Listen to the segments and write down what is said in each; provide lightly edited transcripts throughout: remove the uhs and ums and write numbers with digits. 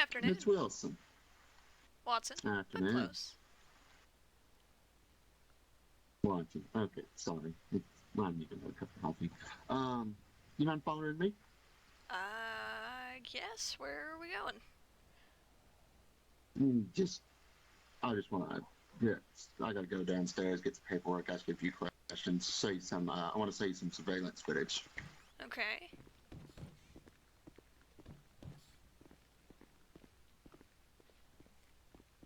afternoon. Miss Wilson. Watson. Afternoon. But close. Watson. Okay, sorry. I need another cup of coffee. You mind following me? Yes. Where are we going? I just want to, I gotta go downstairs, get some paperwork, ask you a few questions, say some, I want to say some surveillance footage. Okay.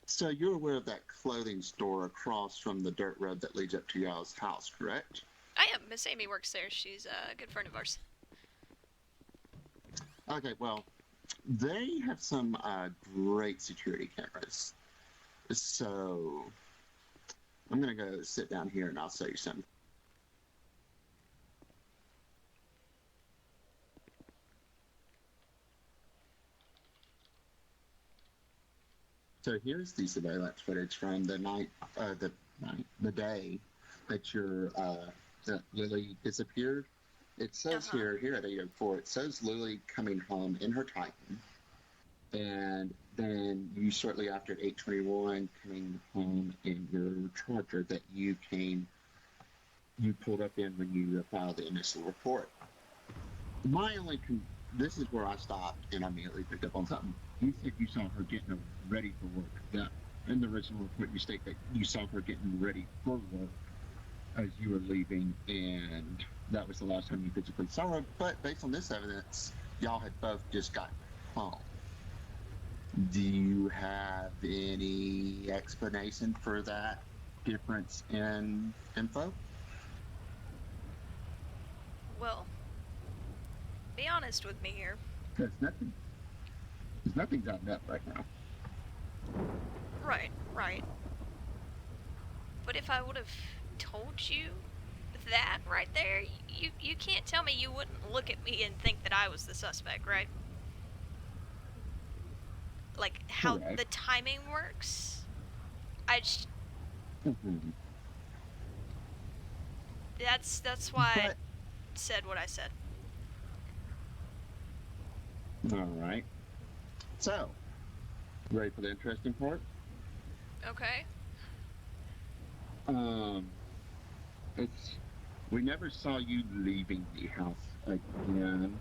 So you're aware of that clothing store across from the dirt road that leads up to y'all's house, correct? I am. Miss Amy works there. She's a good friend of ours. Okay, well, they have some great security cameras. So I'm gonna go sit down here and I'll show you something. So here's the surveillance footage from the day that Lily disappeared. It says here at 8:04, it says Lily coming home in her Titan, and then you shortly after at 8:21 coming home in your Charger that you pulled up in when you filed the initial report. This is where I stopped and I immediately picked up on something. You said you saw her getting ready for work. Yeah. In the original report, you state that you saw her getting ready for work as you were leaving, and that was the last time you physically saw her. But based on this evidence, y'all had both just gotten home. Do you have any explanation for that difference in info? Well, be honest with me here. There's nothing gotten up right now. Right. But if I would have told you that right there, you can't tell me you wouldn't look at me and think that I was the suspect, right? Like, how Correct. the timing works? That's why I said what I said. All right. So, ready for the interesting part? Okay. We never saw you leaving the house again,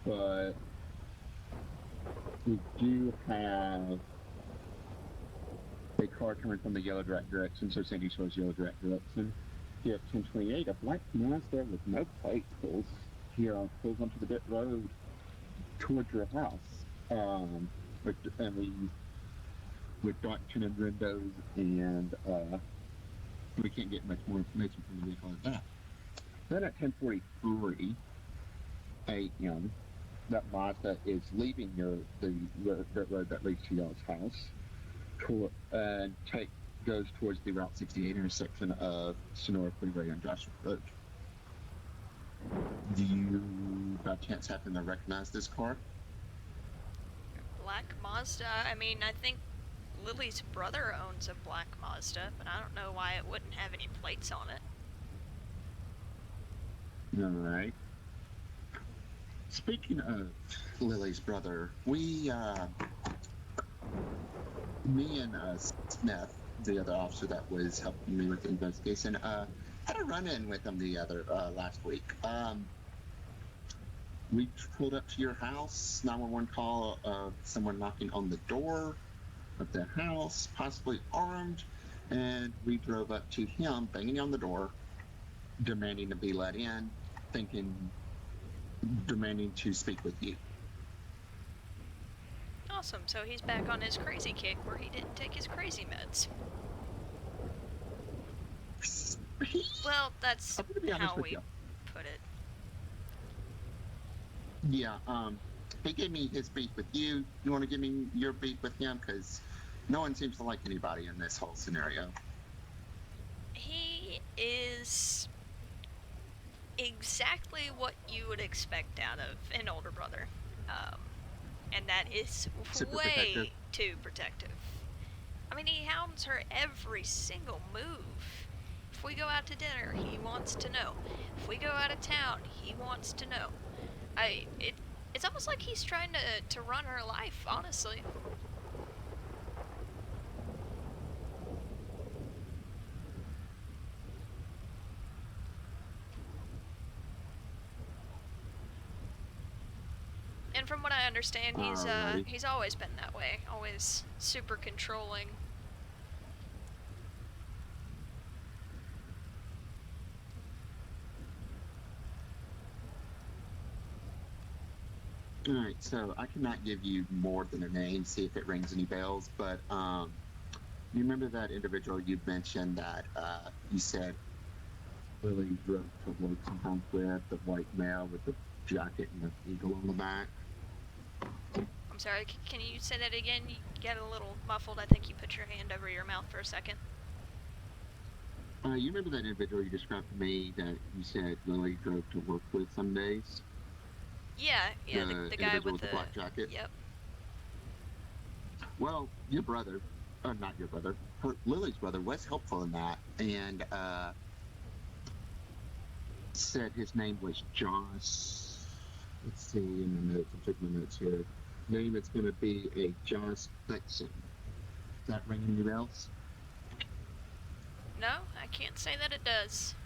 but we do have a car coming from the yellow direct direction, so Sandy Shores yellow direct direction. Here at 1028, a black Mazda with no plate pulls onto the dirt road towards your house. With dark tinted windows, and we can't get much more information from the vehicle than that. Then at 10:43 a.m., that Mazda is leaving the dirt road that leads to y'all's house, and goes towards the Route 68 intersection of Sonora Freeway and Joshua Road. Do you, by chance, happen to recognize this car? Black Mazda? I mean, I think Lily's brother owns a black Mazda, but I don't know why it wouldn't have any plates on it. All right. Speaking of Lily's brother, me and Smith, the other officer that was helping me with the investigation, had a run-in with him the other last week. We pulled up to your house, 911 call of someone knocking on the door of the house, possibly armed, and we drove up to him, banging on the door, demanding to be let in, demanding to speak with you. Awesome, so he's back on his crazy kick where he didn't take his crazy meds. Well, that's how we put it. Yeah, he gave me his beef with you. You want to give me your beef with him? Because no one seems to like anybody in this whole scenario. He is exactly what you would expect out of an older brother. And that is way too protective. I mean, he hounds her every single move. If we go out to dinner, he wants to know. If we go out of town, he wants to know. It's almost like he's trying to run her life, honestly. And from what I understand, Alrighty. he's always been that way, always super controlling. Alright, so I cannot give you more than a name, see if it rings any bells, but you remember that individual you mentioned that you said Lily drove to work sometimes with, the white male with the jacket and the eagle on the back? I'm sorry, can you say that again? You got a little muffled. I think you put your hand over your mouth for a second. You remember that individual you described to me that you said Lily drove to work with some days? Yeah, the guy individual with the black jacket? Yep. Well, your brother, not your brother, Lily's brother was helpful in that, and said his name was Josh. Let's see in my notes. I'm checking my notes here. Name is going to be a Josh Hutson. Does that ring any bells? No, I can't say that it does.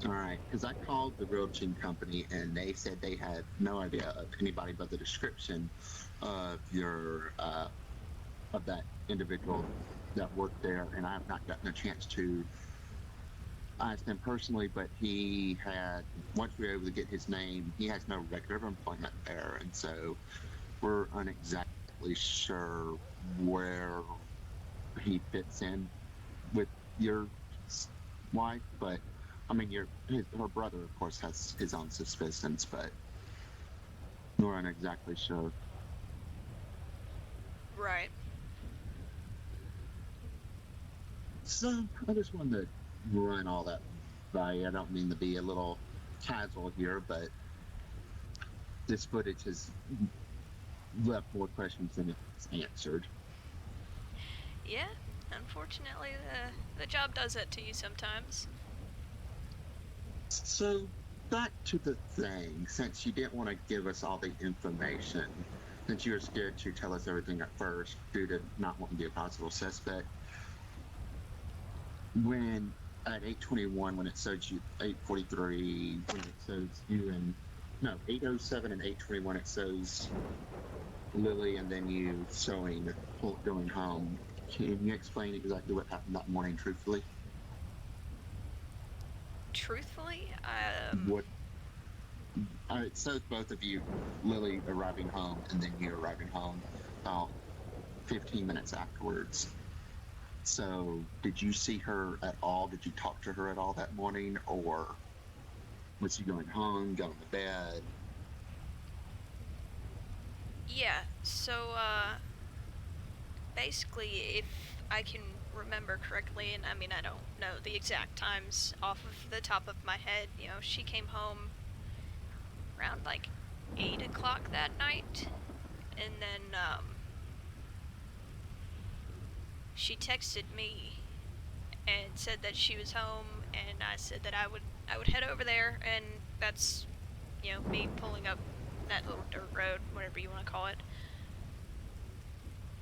All right, because I called the roaching company and they said they had no idea of anybody but the description of your of that individual that worked there, and I have not gotten a chance to ask him personally. But he had, once we were able to get his name, he has no record of employment there, and so we're unexactly sure where he fits in with your wife, but I mean, her brother, of course, has his own suspicions, but we're not exactly sure. Right. So I just wanted to run all that by you. I don't mean to be a little casual here, but this footage has left more questions than it's answered. Yeah, unfortunately, the job does that to you sometimes. So back to the thing, since you didn't want to give us all the information, since you were scared to tell us everything at first due to not wanting to be a possible suspect, when at 8:21, when it shows you 8:43, when it shows you in, no, 8:07 and 8:21, it shows Lily and then you showing going home. Can you explain exactly what happened that morning truthfully? Truthfully, What it shows both of you, Lily arriving home and then you arriving home about 15 minutes afterwards. So did you see her at all? Did you talk to her at all that morning, or was she going home, going to bed? yeah, so, basically, if I can remember correctly, and I mean, I don't know the exact times off of the top of my head, she came home around like 8 o'clock that night, and then, she texted me and said that she was home, and I said that I would head over there, and that's, me pulling up that little dirt road, whatever you want to call it.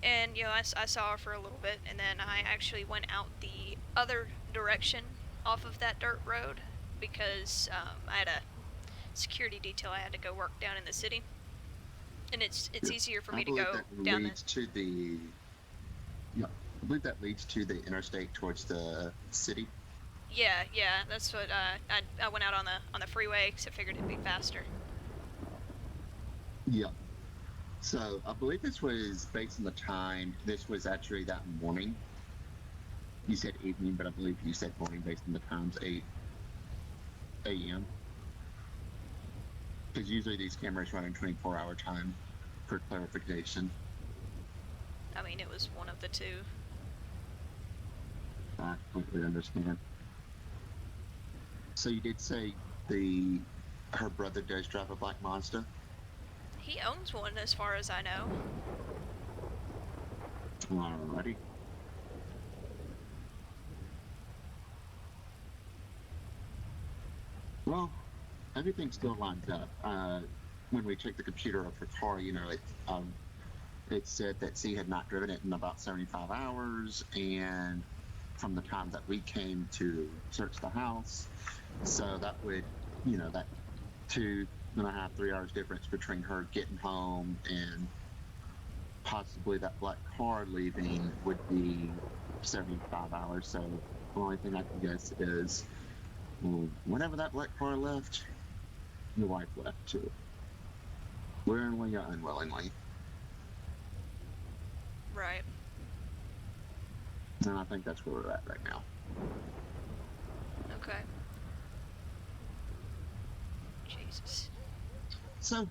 And, I saw her for a little bit, and then I actually went out the other direction off of that dirt road because I had a security detail I had to go work down in the city. And it's easier for me to go down leads to the, yeah, I believe that leads to the interstate towards the city. Yeah, that's what I went out on the freeway because I figured it'd be faster. Yeah. So I believe this was based on the time. This was actually that morning. You said evening, but I believe you said morning based on the times, 8 a.m. Because usually these cameras run in 24-hour time for clarification. I mean, it was one of the two. I completely understand. So you did say her brother does drive a black Mazda? He owns one, as far as I know. Alrighty. Well, everything still lines up. When we checked the computer of her car, it said that C had not driven it in about 75 hours, and from the time that we came to search the house, so that would, that 2.5, 3 hours difference between her getting home and possibly that black car leaving would be 75 hours. So the only thing I can guess is, well, whenever that black car left, your wife left too. Willingly or unwillingly. Right. And I think that's where we're at right now. Okay. Jesus. So,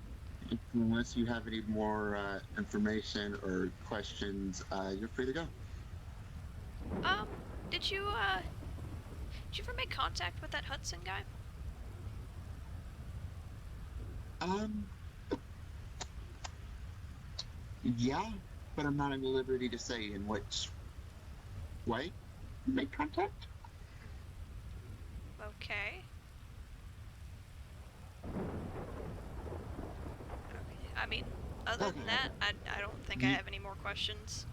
unless you have any more information or questions, you're free to go. Did you ever make contact with that Hudson guy? Yeah, but I'm not at liberty to say in which way you make contact. Okay. I mean, other than that, I don't think I have any more questions.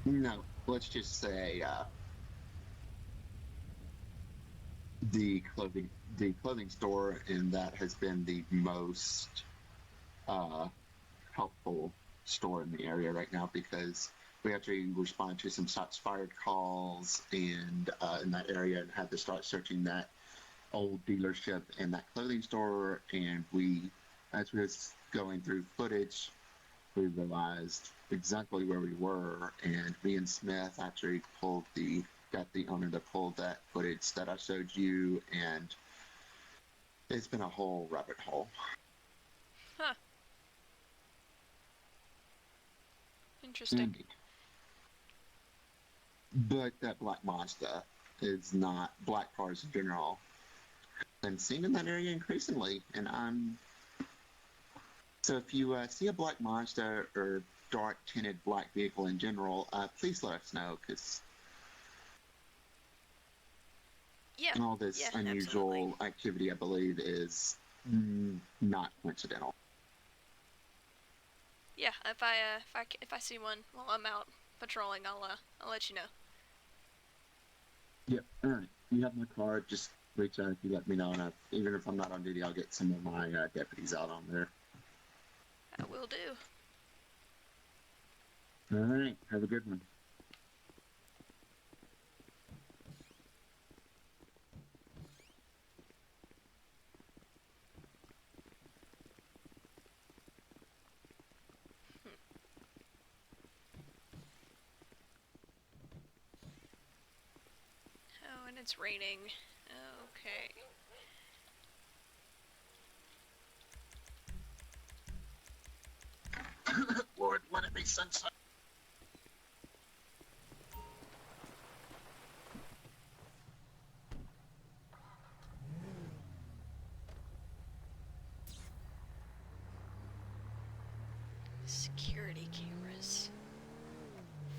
No, let's just say the clothing store, and that has been the most helpful store in the area right now, because we actually responded to some shots fired calls and in that area, and had to start searching that old dealership and that clothing store. And as we was going through footage, we realized exactly where we were, and me and Smith actually got the owner to pull that footage that I showed you, and it's been a whole rabbit hole. Huh. Interesting. Indeed. But that black Mazda is not, black cars in general, and seen in that area increasingly. And so if you see a black Mazda or dark tinted black vehicle in general, please let us know, because all this unusual absolutely. activity, I believe, is not coincidental. Yeah, if I see one while I'm out patrolling, I'll let you know. Yep. All right. You have my card. Just reach out if you let me know, and even if I'm not on duty, I'll get some of my deputies out on there. I will do. All right. Have a good one. Oh, and it's raining. Okay. Lord, let it be sunshine. Security cameras.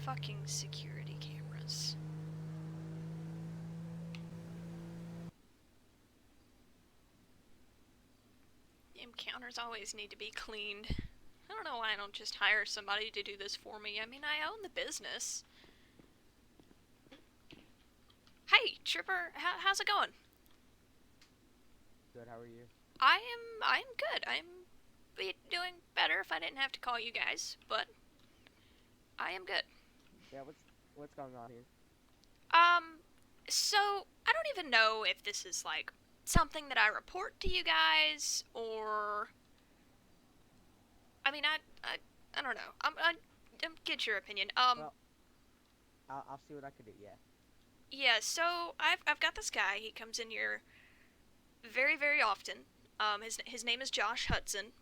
Fucking security cameras. Damn counters always need to be cleaned. I don't know why I don't just hire somebody to do this for me. I mean, I own the business. Hey, Tripper, how's it going? Good, how are you? I'm good. I'm be doing better if I didn't have to call you guys, but I am good. Yeah, what's going on here? So I don't even know if this is like something that I report to you guys, or I mean, I don't know. I get your opinion. Well, I'll see what I can do. Yeah. Yeah. So I've got this guy. He comes in here very very often. His name is Josh Hutson,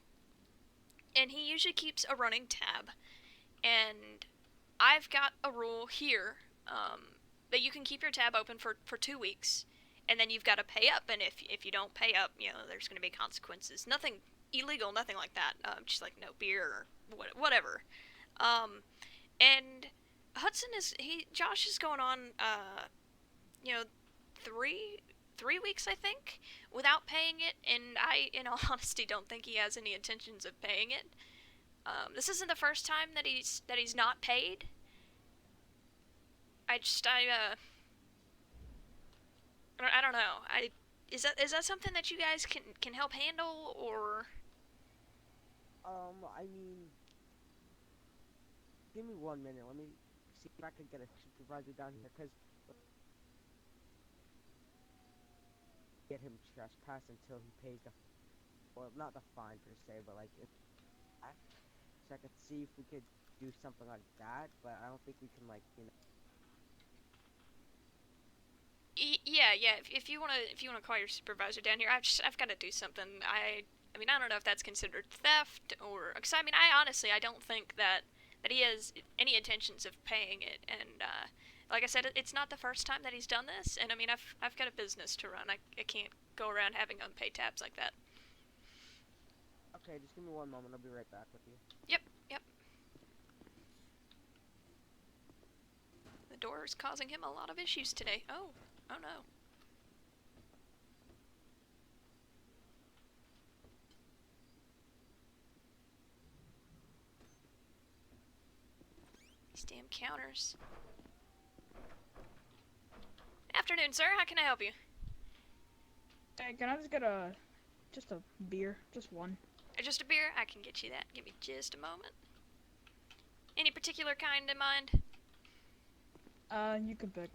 and he usually keeps a running tab. And I've got a rule here, that you can keep your tab open for 2 weeks, and then you've got to pay up. And if you don't pay up, there's going to be consequences. Nothing illegal, nothing like that. Just like no beer or whatever. And Josh is going on, you know, three 3 weeks, I think, without paying it, and I, in all honesty, don't think he has any intentions of paying it. This isn't the first time that he's not paid. I don't know. Is that something that you guys can help handle, or? I mean, give me 1 minute. Let me see if I can get a supervisor down here, because get him trespass until he pays the, well, not the fine per se, but like if, so I could see if we could do something like that. But I don't think we can, like, you know. Yeah. If you wanna call your supervisor down here, I've got to do something. I mean, I don't know if that's considered theft or, because I mean, I honestly I don't think that he has any intentions of paying it. And like I said, it's not the first time that he's done this. And I mean, I've got a business to run. I can't go around having unpaid tabs like that. Okay, just give me 1 moment. I'll be right back with you. Yep. The door is causing him a lot of issues today. Oh no. These damn counters. Afternoon, sir. How can I help you? Hey, can I just get just a beer? Just one. Just a beer? I can get you that. Give me just a moment. Any particular kind in mind? You can pick.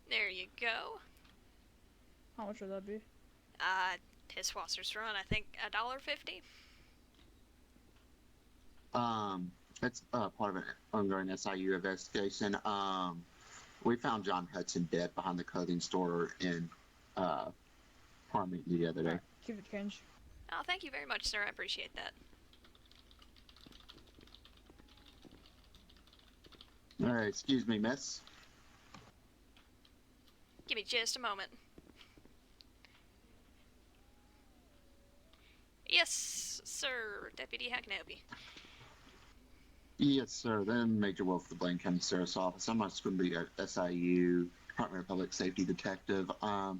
There you go. How much would that be? Pisswasser's run, I think, $1.50. That's part of an ongoing SIU investigation. We found John Hutson dead behind the clothing store in Harmony the other day. Right, keep it change. Oh, thank you very much, sir. I appreciate that. All right, excuse me, miss. Give me just a moment. Yes, sir. Deputy, how can I help you? Yes, sir. Then Major Wolf of the Blaine County Sheriff's Office. I'm going to be a SIU Department of Public Safety detective. I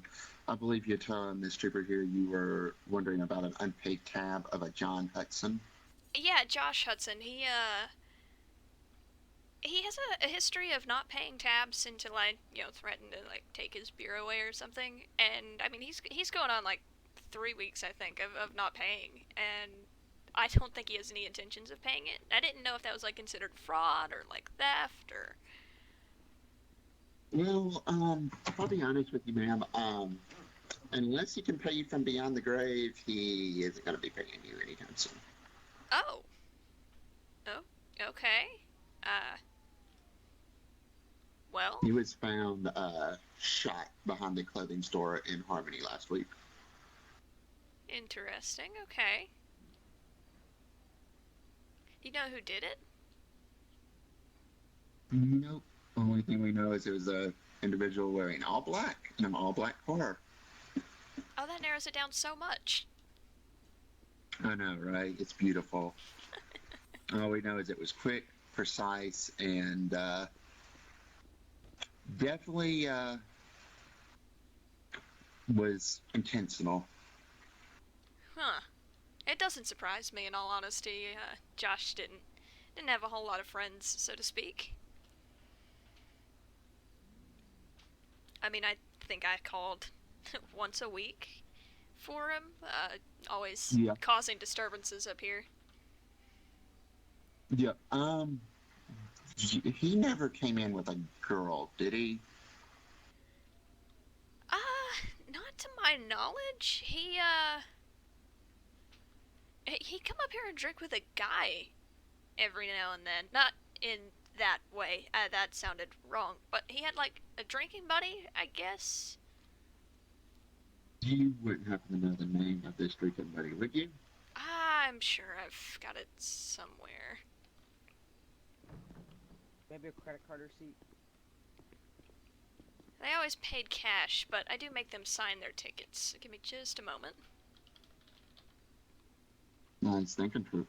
believe you told Miss Trooper here you were wondering about an unpaid tab of a John Hutson. Yeah, Josh Hutson. He has a history of not paying tabs until I, threatened to, like, take his beer away or something. And, I mean, he's going on, like, 3 weeks, I think, of not paying. And I don't think he has any intentions of paying it. I didn't know if that was, like, considered fraud or, like, theft or... Well, I'll be honest with you, ma'am. Unless he can pay you from beyond the grave, he isn't going to be paying you anytime soon. Oh, okay. Well... He was found shot behind the clothing store in Harmony last week. Interesting, okay. Do you know who did it? Nope. Only thing we know is it was a individual wearing all black in an all black car. Oh, that narrows it down so much. I know, right? It's beautiful. All we know is it was quick, precise, and definitely was intentional. Huh. It doesn't surprise me, in all honesty. Josh didn't have a whole lot of friends, so to speak. I mean, I think I called once a week for him, always causing disturbances up here. Yeah. He never came in with a girl, did he? Not to my knowledge. He come up here and drink with a guy every now and then. Not in that way. That sounded wrong. But he had, like, a drinking buddy, I guess. You wouldn't happen to know the name of this drinking buddy, would you? I'm sure I've got it somewhere. Maybe a credit card receipt. They always paid cash, but I do make them sign their tickets. Give me just a moment. Nice thinking true.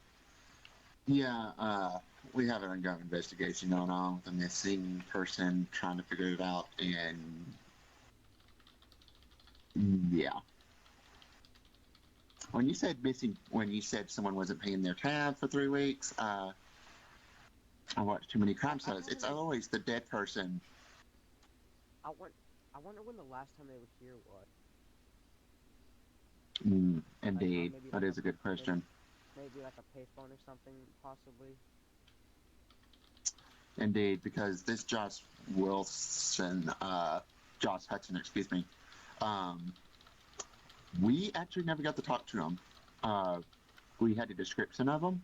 Yeah, we have an ongoing investigation going on with a missing person, trying to figure it out, and yeah. When you said missing, when you said someone wasn't paying their tab for 3 weeks, I watched too many crime shows. It's always the dead person. I wonder when the last time they were here was. Indeed, maybe that like is a good question. Maybe like a payphone or something, possibly. Indeed, because this Josh Hutson, excuse me, we actually never got to talk to him. We had a description of him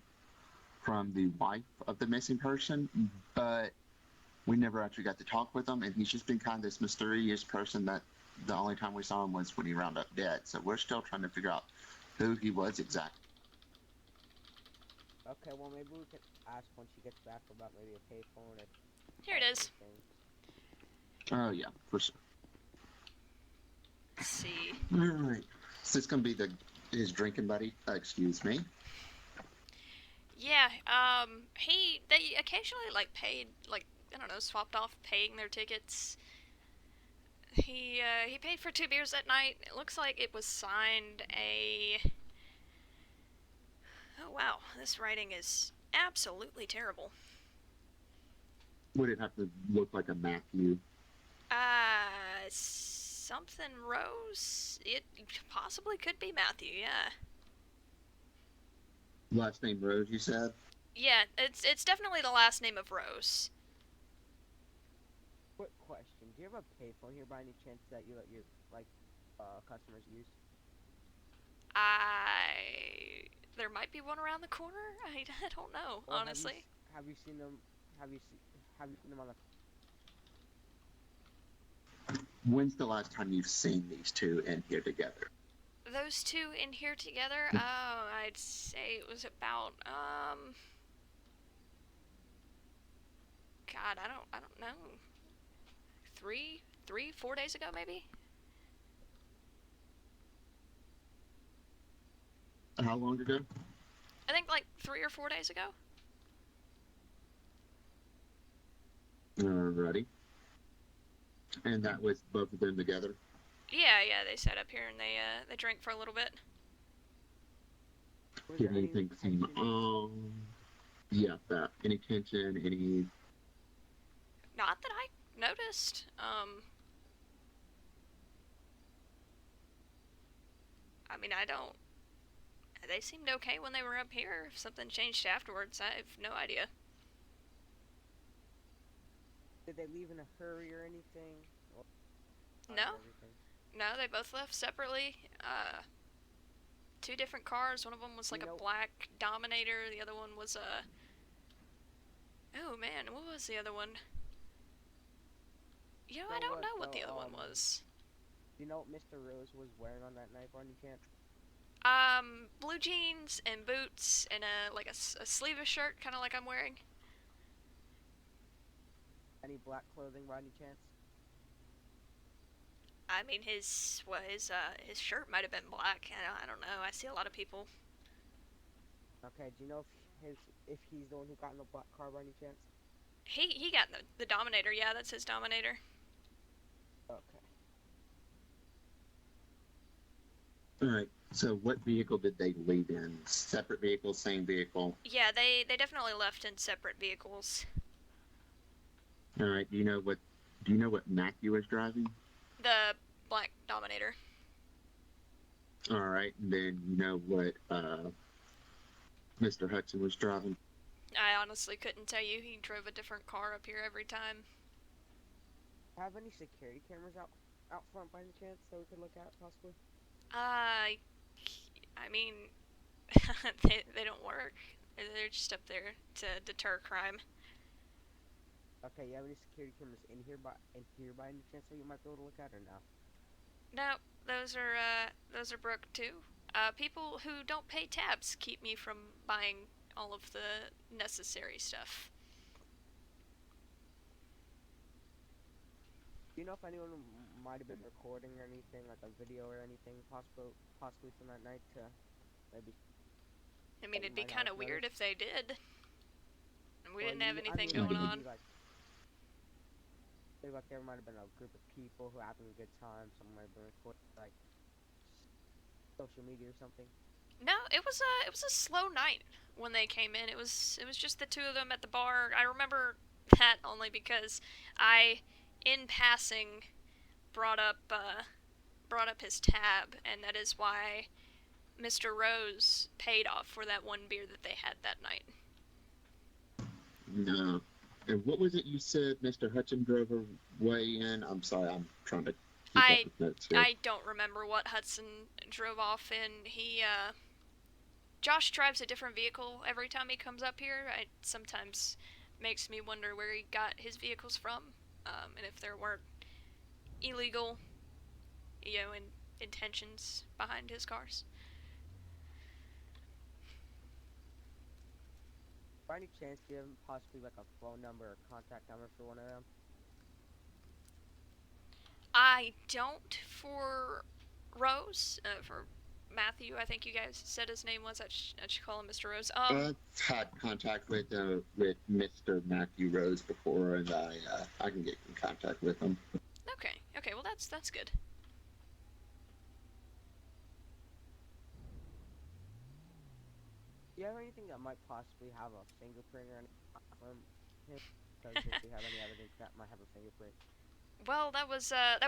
from the wife of the missing person, but we never actually got to talk with him, and he's just been kind of this mysterious person that the only time we saw him was when he wound up dead. So we're still trying to figure out who he was exactly. Okay, well maybe we could ask when she gets back about maybe a payphone or. Here it is. Oh yeah, for sure. Let's see. All right. Is this gonna be his drinking buddy? Excuse me. Yeah, they occasionally, like, paid, like, I don't know, swapped off paying their tickets. He paid for 2 beers that night. It looks like it was signed a... Oh, wow, this writing is absolutely terrible. Would it have to look like a Matthew? Something Rose? It possibly could be Matthew, yeah. Last name Rose, you said? Yeah, it's definitely the last name of Rose. Quick question: do you have a payphone here by any chance that you let your customers use? There might be one around the corner. I don't know, Or honestly. Have you seen them? Have you seen them on the? When's the last time you've seen these two in here together? Those two in here together? Oh, I'd say it was about God, I don't know. 4 days ago, maybe? How long ago? I think like 3 or 4 days ago. Alrighty. And that was both of them together? Yeah, they sat up here and they drank for a little bit. Did anything seem yeah, that. Any tension, any... Not that I noticed. I mean, I don't... They seemed okay when they were up here. If something changed afterwards, I have no idea. Did they leave in a hurry or anything? Or No. No, they both left separately. 2 different cars. One of them was like a black Dominator. The other one was a... Oh man, what was the other one? You know, I don't know what the other one was. Do you know what Mr. Rose was wearing on that night by any chance? Blue jeans and boots and a sleeveless shirt, kind of like I'm wearing. Any black clothing by any chance? I mean, his shirt might have been black. I don't know. I see a lot of people. Okay, do you know if he's the one who got in the black car by any chance? He got the Dominator. Yeah, that's his Dominator. Okay. Alright, so what vehicle did they leave in? Separate vehicle, same vehicle? Yeah, they definitely left in separate vehicles. Alright, do you know what Matthew was driving? The black Dominator. Alright, and then you know what Mr. Hutson was driving? I honestly couldn't tell you. He drove a different car up here every time. Have any security cameras out front by any chance that we could look at, possibly? I mean, they don't work. They're just up there to deter crime. Okay, you have any security cameras in here by any chance that you might be able to look at, or no? No, those are broke too. People who don't pay tabs keep me from buying all of the necessary stuff. Do you know if anyone might have been recording or anything, like a video or anything, possibly from that night to maybe? I mean, it'd be might not kind of have weird noticed? if they did. And we Well, didn't have I anything mean, going like on. maybe like there might have been a group of people who having a good time. Someone might have been recording like social media or something. No, it was a slow night when they came in. It was just the two of them at the bar. I remember that only because I, in passing, brought up his tab, and that is why Mr. Rose paid off for that one beer that they had that night. No. And what was it you said Mr. Hutson drove away in? I'm sorry, I'm trying to keep up with notes here. I don't remember what Hudson drove off in. Josh drives a different vehicle every time he comes up here. It sometimes makes me wonder where he got his vehicles from, and if there weren't illegal, intentions behind his cars. By any chance, do you have possibly like a phone number or contact number for one of them? I don't for Rose, for Matthew, I think you guys said his name was. I should call him Mr. Rose. I've had contact with Mr. Matthew Rose before, and I can get in contact with him. Okay, well that's good. Do you have anything that might possibly have a fingerprint or anything from him? Because if we have any evidence that might have a fingerprint. Well, that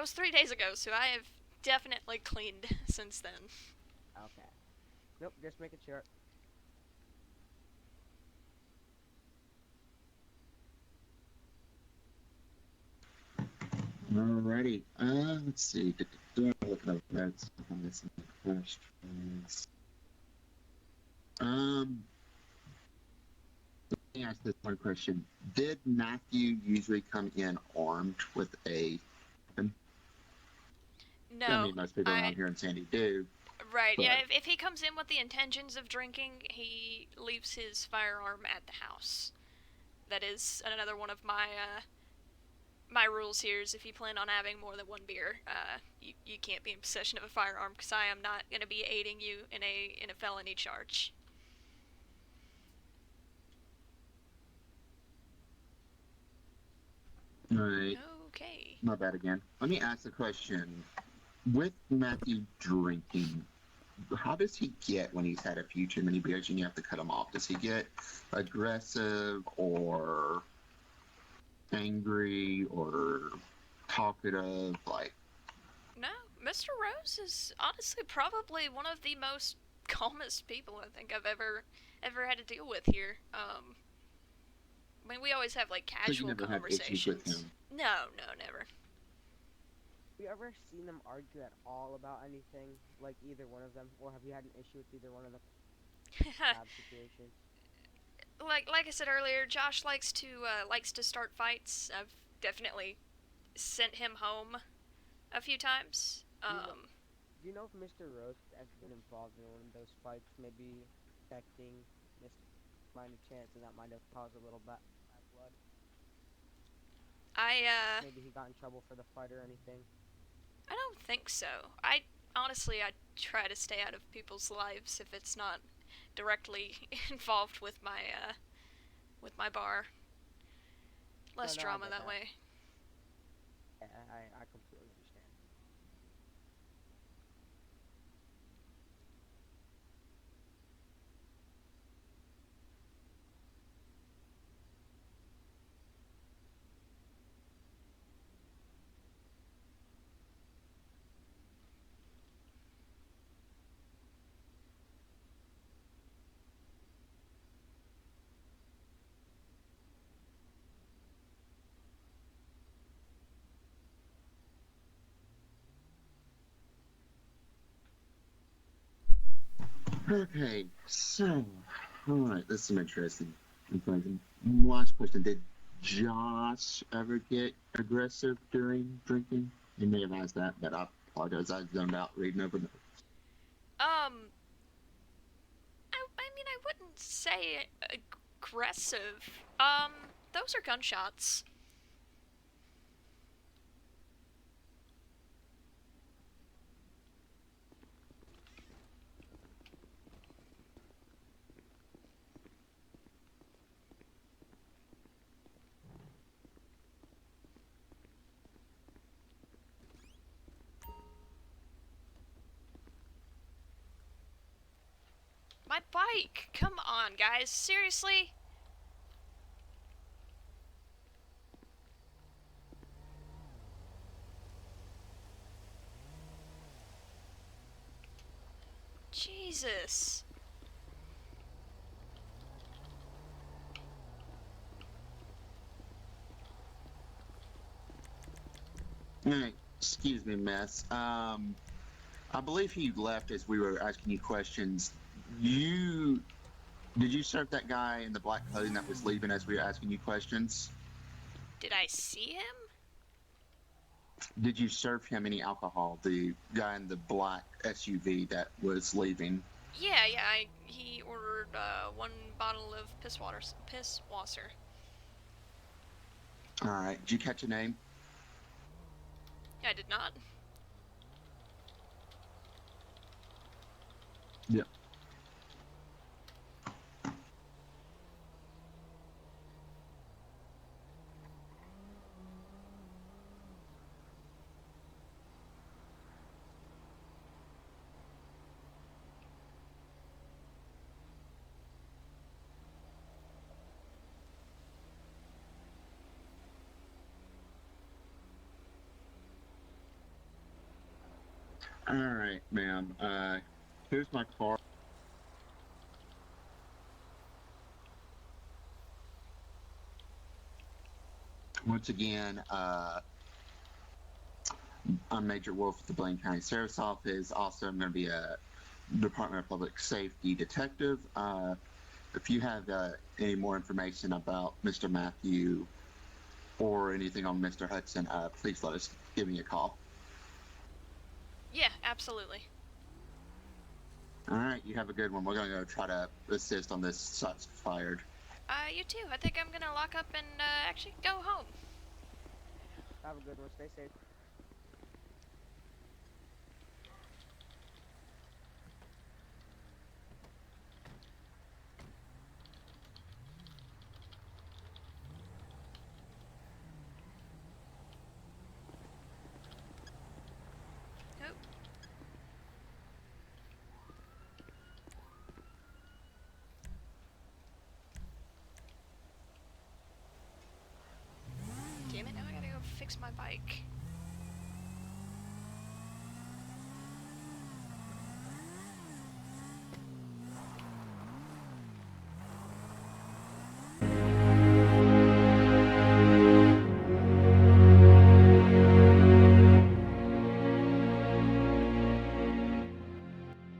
was 3 days ago, so I have definitely cleaned since then. Okay. Nope, just making sure. Alrighty. Let's see. Looking up notes on this questions. Let me ask this one question. Did Matthew usually come in armed with a weapon? No. I mean, most people around here in Sandy do. Right, but... yeah, if he comes in with the intentions of drinking, he leaves his firearm at the house. That is another one of my rules here is if you plan on having more than one beer, you can't be in possession of a firearm because I am not going to be aiding you in a felony charge. Alright. Okay. My bad again. Let me ask the question. With Matthew drinking, how does he get when he's had a few too many beers and you have to cut him off? Does he get aggressive or angry or talkative? Like, no, Mr. Rose is honestly probably one of the most calmest people I think I've ever had to deal with here. I mean, we always have like casual conversations. Had issues with him? No, never. Have you ever seen them argue at all about anything, like either one of them, or have you had an issue with either one of them? Situation. Like I said earlier, Josh likes to start fights. I've definitely sent him home a few times. Do you know if Mr. Rose has been involved in one of those fights, maybe affecting Mr. Minor chance, and that might have caused a little bad blood? Maybe he got in trouble for the fight or anything. I don't think so. I try to stay out of people's lives if it's not directly involved with my bar. Less drama that way. Yeah, I completely understand. okay, so, alright, this is some interesting information. Last question. Did Josh ever get aggressive during drinking? You may have asked that, but I apologize. I zoned out reading over notes. I mean, I wouldn't say aggressive. Those are gunshots. my bike! Come on, guys. Seriously? Jesus. Hey, excuse me, miss. I believe he left as we were asking you questions. Did you serve that guy in the black clothing that was leaving as we were asking you questions? Did I see him? Did you serve him any alcohol? The guy in the black SUV that was leaving. Yeah, he ordered 1 bottle of piss wasser. All right. Did you catch a name? I did not. Yeah. All right, ma'am. Here's my card. Once again, I'm Major Wolf at the Blaine County Sheriff's Office. Also, I'm going to be a Department of Public Safety detective. If you have any more information about Mr. Matthew or anything on Mr. Hutson, please give me a call. Yeah, absolutely. All right, you have a good one. We're going to go try to assist on this shots fired. You too. I think I'm gonna lock up and actually go home. Have a good one. Stay safe. Oh. Damn it, now I gotta go fix my bike.